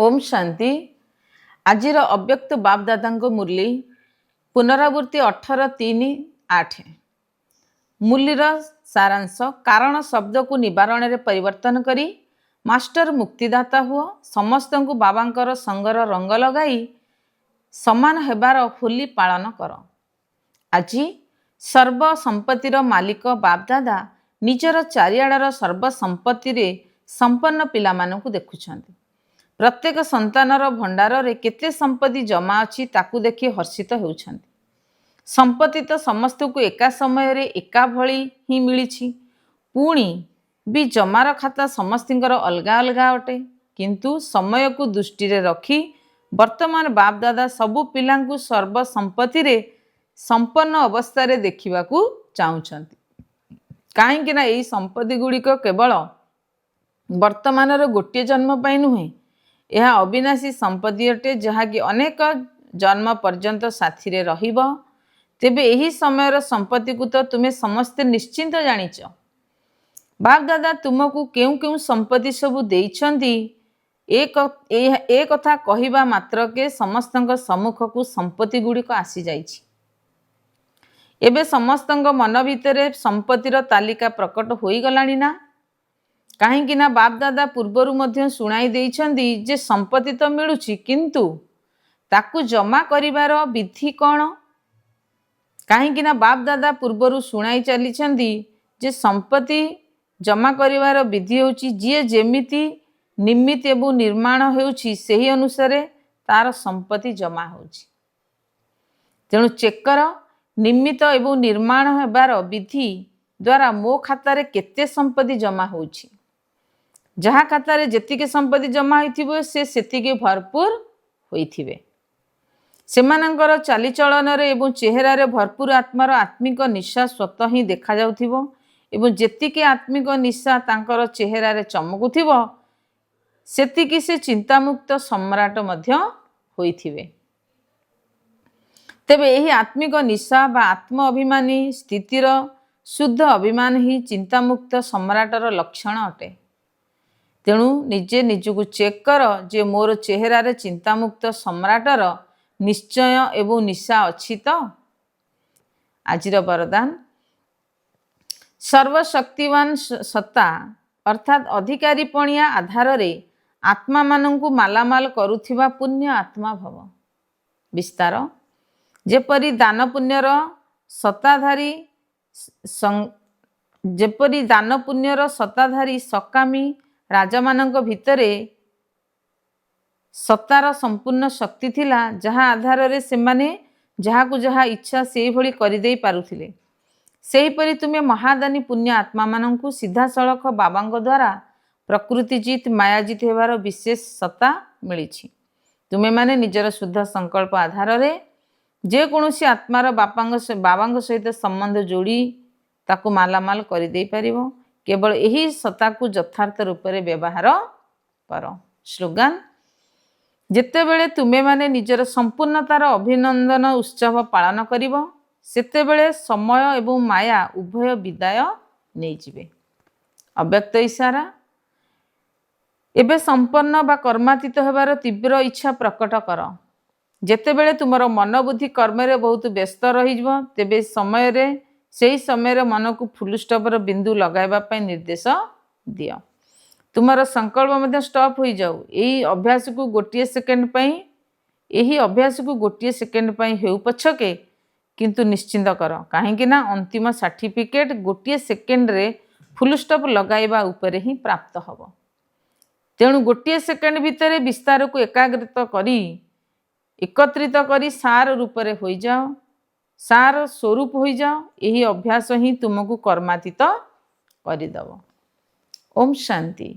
ओम शांति। आजिर अव्यक्त बापदादा मुरली पुनरावृत्ति 18:3-8। मुरलीर सारांश कारण शब्द को निवारण रे परिवर्तन करी मास्टर मुक्तिदाता हुआ समस्त को बाबांकर संगर रंग लगाई समान हेबार होली पालन कर। आज सर्व संपत्तिर मालिक बापदादा निजर चारिआडर सर्व संपत्ति रे संपन्न पिला मानकु देखुछन्ति। प्रत्येक संतानर भंडार रे केते संपत्ति जमा अछि ताकू देखि हर्षित होउछन्ति। संपत्ति तो समस्त को एका समय रे एका भली ही मिलिछि, पुणी भी जमार खाता समस्तिंकर अलगा अलगा अटे, किंतु समय को दृष्टि रे रखी वर्तमान बाप दादा सबु पिलांकु सर्व संपत्ति रे संपन्न अवस्था रे देखिबाकू चाहुछन्ति। काहेकि ना एई संपत्ति गुड़िक केवल वर्तमान रो गोटे जन्म पाई नुहे, यह अविनाशी संपत्ति अटे जहाँकि अनेक जन्म पर्यंत साथी रे रहिबो। तेबे यही समय संपत्ति को तो तुम्हें समस्ते निश्चिंत जानिच। बाप दादा तुमको केउ केउ संपत्ति सबु देइछन्ति, एक कथा कहिबा मात्र के समस्तंक सम्मुख को संपत्ति गुड़िक आसी जाइछि। एबे समस्तंक मन भितरे संपत्तिर तालिका प्रकट होई गलानी ना। काहेकि ना बाप दादा पूर्वरु मध्य सुनाई देइछन्ति जे संपत्ति तो मिलुछि किंतु ताकू जमा करिवार विधि कौन। काहेकि ना बाप दादा पूर्वरु सुनाई चलिछन्ति जे संपत्ति जमा करिवार विधि होछि जे जेमिति निमित्त एवं निर्माण होछि सेही अनुसारे तार संपत्ति जमा होछि। तेणु चेकर निमित्त एवं निर्माण हेबार विधि द्वारा मो खाता रे केते संपत्ति जमा होछि। जहाँ खाता रे जेतिके संपत्ति जमा होइथिबो से सेतिके भरपूर होइथिबे। सेमानंकर चालीचलन रे एवं चेहरा रे भरपूर आत्मार आत्मिक निशा स्वतः ही देखा जाउथिबो एवं जेतिके आत्मिक निशा तांकर चेहरा रे चमकुथिबो सेतिके से चिंतामुक्त सम्राट मध्य होइथिबे। तेबे एही आत्मिक निशा बा आत्म अभिमानी स्थितिर शुद्ध अभिमान ही चिंतामुक्त सम्राटर लक्षण अटे। तेणु निजे निजको चेक कर जे मोर चेहरा रे चिंतामुक्त सम्राटर निश्चय एवं निशा अच्छी तो। आजिर वरदान सर्वशक्तिवान सत्ता अर्थात अधिकारी पणिया आधार रे आत्मा मानंकु मालामाल करुथिबा पुण्य आत्मा भव। विस्तार जेपरी दान पुण्यर सत्ताधारी सकामी राजा मानंक भितरे सत्तार संपूर्ण शक्ति थिला, जहाँ आधार रे सेमाने जहाँ को जहाँ इच्छा से भली करि देई पारुथिले। सेहीपरि तुमे महादानी पुण्य आत्मा मानंकु सीधा सड़क बाबांग द्वारा प्रकृति जीत मायाजीत हेबार विशेष सत्ता मिलिछि। तुमे माने निजर शुद्ध संकल्प आधार रे जे कोनोसी आत्मार बाबांग सहित संबंध जोड़ी ताकू मालामाल करि देई परिबो। केवल यही सत्ता को यथार्थ रूप से व्यवहार कर। स्लोगान जेतेबेले तुमे माने निजर संपूर्णतार अभिनंदन उत्सव पालन करिवो सेतेबेले समय एवं माया उभय विदाय नहीं जिवे। अव्यक्त इशारा एबे संपन्न बा कर्मातीत हेबार तीव्र इच्छा प्रकट कर। जेतेबेले तुमर मन बुद्धि कर्म रे बहुत व्यस्त रहिजबो तेबे समय रे सेही समय रे मन को फुल स्टॉपर बिंदु लगाइबा पई निर्देश दियो। तुमर संकल्प मध्य स्टॉप हो जाऊ। यही अभ्यास को गोटे सेकेंड पई हेउ पछके किंतु निश्चिंत कर। काहेकि ना अंतिम सर्टिफिकेट गोटे सेकेंड रे फुल स्टॉप लगाइबा उपरे ही प्राप्त हबो। तेणु गोटे सेकेंड भितर विस्तार को एकत्रित करी सार रूप रे होई जाओ, सार स्वरूप हो जाओ। यही अभ्यास ही तुमको कर्मातीत करदब। ओम शांति।